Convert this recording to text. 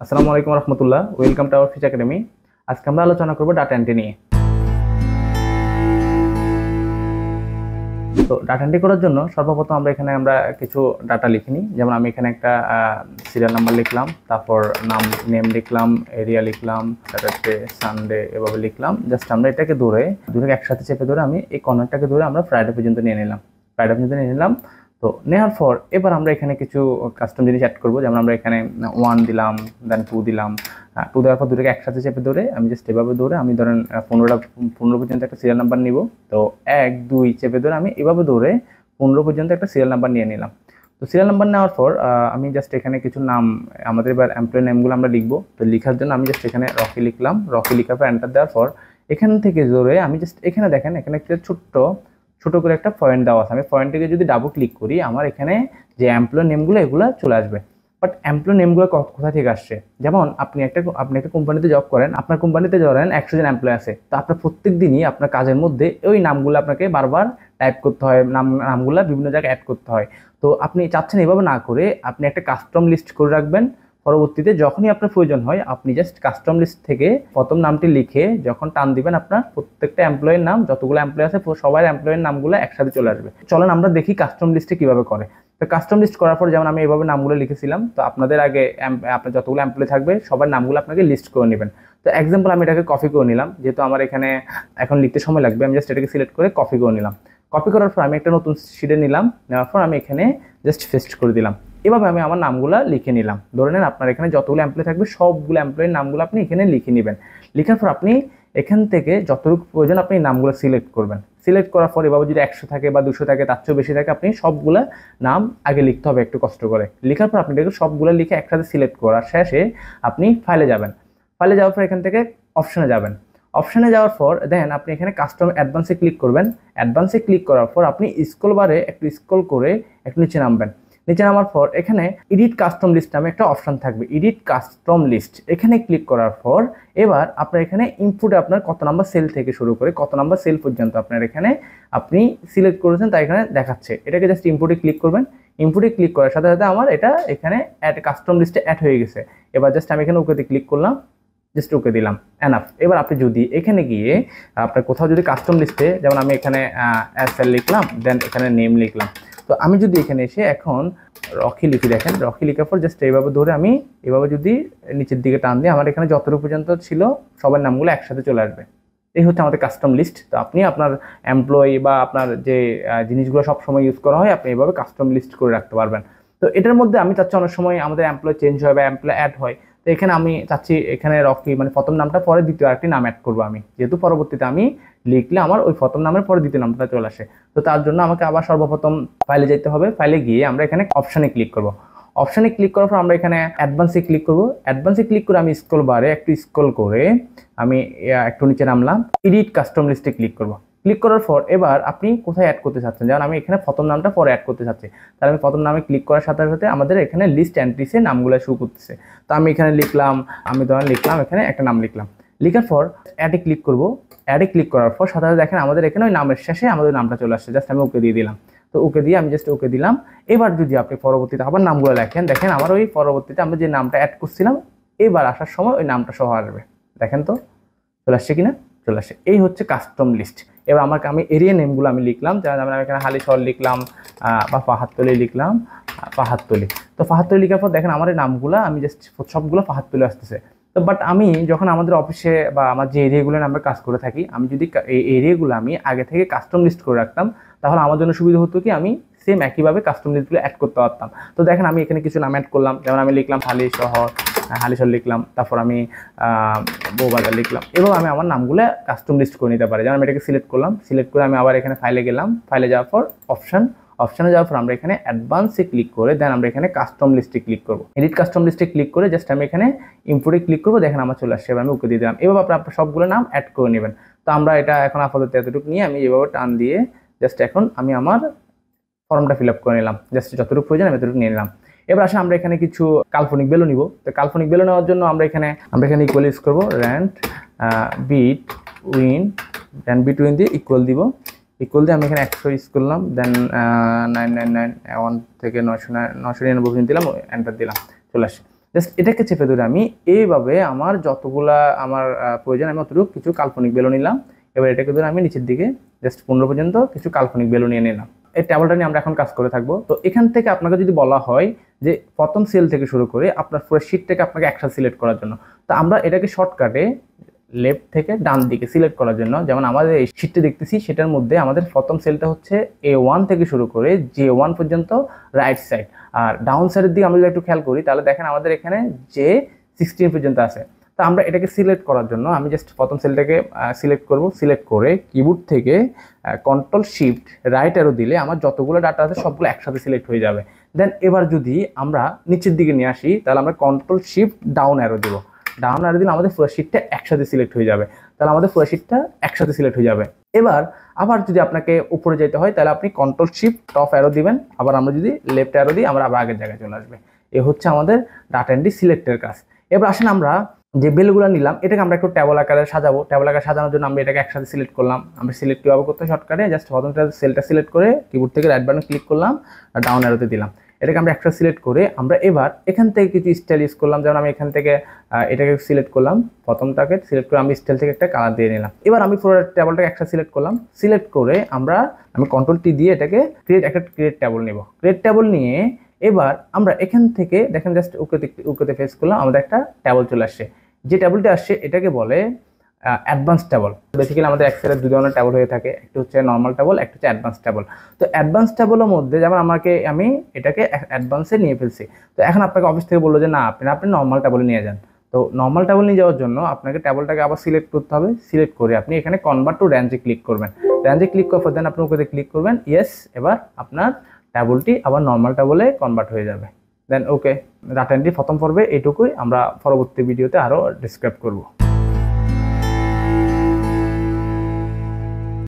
আসসালামু আলাইকুম রহমতুল্লাহ, welcome to our ফিচ একাডেমি। আজকে আমরা আলোচনা করব ডাটা এন্ট্রি নিয়ে। তো ডাটা এন্ট্রি করার জন্য সর্বপ্রথম আমরা কিছু ডাটা লিখে নিই। যেমন আমি এখানে একটা সিরিয়াল নাম্বার লিখলাম, তারপর নেম লিখলাম, এরিয়া লিখলাম, স্যাটারডে সানডে এভাবে লিখলাম। জাস্ট আমরা এটাকে ধরে একসাথে চেপে ধরে আমি এই কর্নারটাকে ধরে আমরা ফ্রাইডে পর্যন্ত নিয়ে নিলাম। তো নেওয়ার পর এবার আমরা এখানে কিছু কাস্টম জিনিস অ্যাড করবো। যেমন আমরা এখানে 1 দিলাম, দেন 2 দিলাম। 2 দেওয়ার পর দুটোকে একসাথে চেপে ধরে আমি জাস্ট এভাবে ধরে আমি ধরেন 15 পর্যন্ত একটা সিরিয়াল নাম্বার নিব। তো 1 2 চেপে ধরে আমি এভাবে ধরে 15 পর্যন্ত একটা সিরিয়াল নাম্বার নিয়ে নিলাম। তো সিরিয়াল নাম্বার নেওয়ার পর আমি জাস্ট এখানে কিছু নাম, আমাদের এবার এমপ্লয়ি নেমগুলো আমরা লিখবো। তো লেখার জন্য আমি জাস্ট এখানে রকি লিখলাম। রকি লেখার পর এন্টার দেওয়ার পর এখান থেকে ধরে আমি জাস্ট এখানে দেখেন, এখানে একটা ছোট করে একটা পয়েন্ট দেওয়া আছে। আমি পয়েন্টটিকে যদি ডাবল ক্লিক করি আমার এখানে যে এমপ্লয়ি নেমগুলো এগুলো চলে আসবে। বাট এমপ্লয়ি নেমগুলো কোথা থেকে আসছে? যেমন আপনি একটা কোম্পানিতে জব করেন, আপনার কোম্পানিতে ধরেন 100 জন এমপ্লয়ি আছে। তো আপনার প্রত্যেক দিনই আপনার কাজের মধ্যে ওই নামগুলো আপনাকে বারবার টাইপ করতে হয়, নামগুলো বিভিন্ন জায়গায় অ্যাড করতে হয়। তো আপনি চাচ্ছেন এভাবে না করে আপনি একটা কাস্টম লিস্ট করে রাখবেন। পরবর্তীতে যখনই আপনার প্রয়োজন হয় আপনি জাস্ট কাস্টম লিস্ট থেকে প্রথম নামটি লিখে যখন টান দিবেন আপনার প্রত্যেকটা এমপ্লয়ের নাম, যতগুলো এমপ্লয় আছে সবার এমপ্লয়ের নামগুলো একসাথে চলে আসবে। চলেন আমরা দেখি কাস্টম লিস্টে কিভাবে করে। তো কাস্টম লিস্ট করার পর যেমন আমি এইভাবে নামগুলো লিখেছিলাম, তো আপনাদের আগে আপনার যতগুলো এমপ্লয় থাকবে সবার নামগুলো আপনাকে লিস্ট করে নেবেন। তো এক্সাম্পল আমি এটাকে কপি করে নিলাম, যেহেতু আমার এখানে এখন লিখতে সময় লাগবে। আমি জাস্ট এটাকে সিলেক্ট করে কপি করে নিলাম। কপি করার পর আমি একটা নতুন শিটে নিলাম, নেওয়ার পর আমি এখানে জাস্ট পেস্ট করে দিলাম। এভাবে আমি আমার নামগুলো লিখে নিলাম। ধরে নেন আপনার এখানে যতগুলো এমপ্লয় থাকবে সবগুলো এমপ্লয়ের নামগুলো আপনি এখানে লিখে নেবেন। লেখার পর আপনি এখান থেকে যতটুকু প্রয়োজন আপনি নামগুলো সিলেক্ট করবেন। সিলেক্ট করার পর এভাবে যদি 100 থাকে বা 200 থাকে, তার চেয়েও বেশি থাকে, আপনি সবগুলো নাম আগে লিখতে হবে একটু কষ্ট করে। লেখার পর আপনি সবগুলো লিখে একসাথে সিলেক্ট করার শেষে আপনি ফাইলে যাবেন। ফাইলে যাওয়ার পর এখান থেকে অপশনে যাবেন। অপশনে যাওয়ার পর দেন আপনি এখানে কাস্টম অ্যাডভান্সে ক্লিক করবেন। অ্যাডভান্সে ক্লিক করার পর আপনি স্ক্রল বারে একটু স্ক্রল করে একটু নিচে নামবেন। নিচে নামার পর এখানে এডিট কাস্টম লিস্ট নামে একটা অপশন থাকবে, এডিট কাস্টম লিস্ট। এখানে ক্লিক করার পর এবার আপনার এখানে ইনপুটে আপনার কত নাম্বার সেল থেকে শুরু করে কত নাম্বার সেল পর্যন্ত আপনার এখানে আপনি সিলেক্ট করেছেন তা এখানে দেখাচ্ছে। এটাকে জাস্ট ইনপুটে ক্লিক করবেন। ইনপুটে ক্লিক করার সাথে সাথে আমার এটা এখানে অ্যাড কাস্টম লিস্টে অ্যাড হয়ে গেছে। এবার জাস্ট আমি এখানে ওকেতে ক্লিক করলাম, জাস্ট ওকে দিলাম, এনাফ। এবার আপনি যদি এখানে গিয়ে আপনার কোথাও যদি কাস্টম লিস্টে, যেমন আমি এখানে এসএল লিখলাম, দেন এখানে নেম লিখলাম। তো আমি যদি এখানে এসে এখন রকি লিখি, দেখেন রকি লিখার পর জাস্ট এইভাবে ধরে আমি এভাবে যদি নিচের দিকে টান দিই আমার এখানে যতটুকু পর্যন্ত ছিল সবার নামগুলো একসাথে চলে আসবে। এই হচ্ছে আমাদের কাস্টম লিস্ট। তো আপনি আপনার এমপ্লয়ি বা আপনার যে জিনিসগুলো সবসময় ইউজ করা হয় আপনি এভাবে কাস্টম লিস্ট করে রাখতে পারবেন। তো এটার মধ্যে আমি চাচ্ছি অনেক সময় আমাদের এমপ্লয় চেঞ্জ হয় বা এমপ্লয় অ্যাড হয়। তো এখানে আমি চাচ্ছি এখানে রকি মানে প্রথম নামটা পরে দ্বিতীয় আরেকটি নাম অ্যাড করবো আমি, যেহেতু পরবর্তীতে আমি লিখলে আমার ওই প্রথম নামের পরে দ্বিতীয় নামটা চলে আসে। তো তার জন্য আমাকে আবার সর্বপ্রথম ফাইলে যেতে হবে। ফাইলে গিয়ে আমরা এখানে অপশানে ক্লিক করব। অপশানে ক্লিক করার পর আমরা এখানে অ্যাডভান্সে ক্লিক করব। অ্যাডভান্সে ক্লিক করে আমি স্ক্রল বারে একটু স্ক্রল করে আমি একটু নিচে নামলাম, এডিট কাস্টম লিস্টে ক্লিক করব। ক্লিক করার পর এবার আপনি কোথায় অ্যাড করতে চাচ্ছেন, যেমন আমি এখানে প্রথম নামটা পরে অ্যাড করতে চাচ্ছি, তাহলে আমি প্রথম নামে ক্লিক করার সাথে সাথে আমাদের এখানে লিস্ট এন্ট্রিসে নামগুলো শুরু করতেছে। তো আমি এখানে লিখলাম, আমি ধরেন লিখলাম এখানে একটা নাম লিখলাম। লেখার পর অ্যাডে ক্লিক করব। অ্যাডে ক্লিক করার পর সাথে সাথে দেখেন আমাদের এখানে ওই নামের শেষে আমাদের নামটা চলে আসছে। জাস্ট আমি ওকে দিয়ে দিলাম। তো ওকে দিয়ে আমি জাস্ট ওকে দিলাম। এবার যদি আপনি পরবর্তীতে আবার নামগুলো লেখেন, দেখেন আমার ওই পরবর্তীতে আমরা যে নামটা অ্যাড করছিলাম এবার আসার সময় ওই নামটা সহ আসবে। দেখেন তো চলে আসছে কিনা? চলে আসে। এই হচ্ছে কাস্টম লিস্ট। এবার আমি এরিয়া নেমগুলো আমি লিখলাম, যেমন আমি এখানে হালিশহর লিখলাম বা পাহাড়তলি লিখলাম, পাহাড়তলি। তো পাহাড়তলি লেখার পর দেখেন আমার এই নামগুলো আমি জাস্ট সবগুলো পাহাড়তলি আসতেছে। তো বাট আমি যখন আমাদের অফিসে বা আমার যে এরিয়াগুলো আমরা কাজ করে থাকি, আমি যদি এই এরিয়াগুলো আমি আগে থেকে কাস্টম লিস্ট করে রাখতাম তাহলে আমার জন্য সুবিধা হতো কি আমি সেম একইভাবে কাস্টম লিস্টগুলো অ্যাড করতে পারতাম। তো দেখেন আমি এখানে কিছু নাম অ্যাড করলাম, যেমন আমি লিখলাম হালিশহর লিখলাম, তারপর আমি বউবাজার লিখলাম। এবং আমি আমার নামগুলো কাস্টম লিস্ট করে নিতে পারি। যেমন আমি এটাকে সিলেক্ট করলাম, সিলেক্ট করে আমি আবার এখানে ফাইলে গেলাম। ফাইলে যাওয়ার পর অপশানে যাওয়ার পর আমরা এখানে অ্যাডভান্সে ক্লিক করে দেন আমরা এখানে কাস্টম লিস্টে ক্লিক করবো। এডিট কাস্টম লিস্টে ক্লিক করে জাস্ট আমি এখানে ইম্পোর্টে ক্লিক করবো। দেখেন আমার চলে আসছে। এবার আমি ওকে দিয়ে দিলাম। এভাবে আপনার সবগুলো নাম অ্যাড করে নেবেন। তো আমরা এটা এখন আপাতত এতটুকু নিয়ে আমি এভাবে টান দিয়ে জাস্ট এখন আমি আমার ফর্মটা ফিল আপ করে নিলাম। জাস্ট যতটুকু প্রয়োজন আমি এতটুকু নিয়ে নিলাম। এবার আসে আমরা এখানে কিছু কাল্পনিক ভ্যালু নিব। তো কাল্পনিক ভ্যালু নেওয়ার জন্য আমরা এখানে ইকুয়াল ইউজ করবো। র্যান্ট বিটুইন দিয়ে ইকুয়াল দিব। ইকুয়াল দিয়ে আমি এখানে 100 ইউজ করলাম, দেন 999 1 থেকে 999 পর্যন্ত দিলাম, এন্টার দিলাম, চলে আসে। জাস্ট এটাকে চেপে ধরে আমি এইভাবে আমার যতগুলা আমার প্রয়োজন আমি অতটুকু কিছু কাল্পনিক ভ্যালু নিলাম। এবার এটাকে ধরে আমি নিচের দিকে জাস্ট 15 পর্যন্ত কিছু কাল্পনিক ভ্যালু নিয়ে নিলাম। এই টেবলটা নিয়ে আমরা এখন কাজ করে থাকবো। তো এখান থেকে আপনাকে যদি বলা হয় যে প্রথম সেল থেকে শুরু করে আপনার পুরো শিটটাকে আপনাকে একসাথে সিলেক্ট করার জন্য, তো আমরা এটাকে শর্টকাটে লেফট থেকে ডান দিকে সিলেক্ট করার জন্য, যেমন আমাদের এই শিটটা দেখতেছি সেটার মধ্যে আমাদের প্রথম সেলটা হচ্ছে A1 থেকে শুরু করে J1 পর্যন্ত রাইট সাইড, আর ডাউন সাইডের দিকে আমরা যদি একটু খেয়াল করি তাহলে দেখেন আমাদের এখানে J16 পর্যন্ত আছে। তো আমরা এটাকে সিলেক্ট করার জন্য আমি জাস্ট প্রথম সেলটাকে সিলেক্ট করব, সিলেক্ট করে কিবোর্ড থেকে কন্ট্রোল শিফট রাইট অ্যারো দিলে আমার যতগুলো ডাটা আছে সবগুলো একসাথে সিলেক্ট হয়ে যাবে। দেন এবার যদি আমরা নিচের দিকে নিয়ে আসি তাহলে আমরা কন্ট্রোল শিফট ডাউন অ্যারো দিব, ডাউন অ্যারো দিলে আমাদের পুরো শিটটা একসাথে সিলেক্ট হয়ে যাবে, তাহলে আমাদের পুরো শিটটা একসাথে সিলেক্ট হয়ে যাবে। এবার আবার যদি আপনাকে উপরে যেতে হয় তাহলে আপনি কন্ট্রোল শিফট টপ অ্যারো দিবেন, আবার আমরা যদি লেফট অ্যারো দিই আমরা আবার আগের জায়গায় চলে আসবে। এ হচ্ছে আমাদের ডাটা এন্ট্রি সিলেক্টের কাজ। এবার আসেন আমরা যে বেলগুলো নিলাম এটাকে আমরা একটু ট্যাবল আকারে সাজাবো। ট্যাবল আকারে সাজানোর জন্য আমরা এটাকে একসাথে সিলেক্ট করলাম। আমরা সিলেক্ট কীভাবে করতে শর্টকাটে জাস্ট প্রথমটা সেলটা সিলেক্ট করে কিবোর্ড থেকে রাইট বাটন ক্লিক করলাম আর ডাউন অ্যারোতে দিলাম। এটাকে আমরা একসাথে সিলেক্ট করে আমরা এবার এখান থেকে কিছু স্টাইল ইউজ করলাম, যেমন আমি এখান থেকে এটাকে সিলেক্ট করলাম, প্রথমটাকে সিলেক্ট করে আমি স্টাইল থেকে একটা কালার দিয়ে নিলাম। এবার আমি পুরো ট্যাবলটাকে একসাথে সিলেক্ট করলাম, সিলেক্ট করে আমি কন্ট্রোল টি দিয়ে এটাকে ক্রিয়েট ট্যাবল নেব। ক্রিয়েট ট্যাবল নিয়ে এবার আমরা এখান থেকে দেখেন জাস্ট ওকেতে ফেস করলাম, আমাদের একটা ট্যাবল চলে আসছে। যে ট্যাবলটা আসছে এটাকে বলে অ্যাডভান্স ট্যাবল। বেসিক্যালি আমাদের এক্সেলের দুই ধরনের ট্যাবল হয়ে থাকে, একটা হচ্ছে নর্মাল ট্যাবল, একটা হচ্ছে অ্যাডভান্স ট্যাবল। তো অ্যাডভান্স ট্যাবলের মধ্যে যেমন আমি এটাকে অ্যাডভান্সে নিয়ে ফেলছি। তো এখন আপনাকে অফিস থেকে বললো যে না আপনি নর্মাল ট্যাবলে নিয়ে যান। তো নর্মাল ট্যাবল নিয়ে যাওয়ার জন্য আপনাকে ট্যাবলটাকে আবার সিলেক্ট করতে হবে। সিলেক্ট করে আপনি এখানে কনভার্ট টু রেঞ্জে ক্লিক করবেন। রেঞ্জে ক্লিক করার পর দেন আপনি ওকে ক্লিক করবেন, ইয়েস। এবার আপনার ট্যাবলটি আবার নর্মাল ট্যাবলে কনভার্ট হয়ে যাবে। দেন ওকে, ডাটা এন্ট্রি প্রথম পর্বে এইটুকুই, আমরা পরবর্তী ভিডিওতে আরও ডিসক্রাইব করব।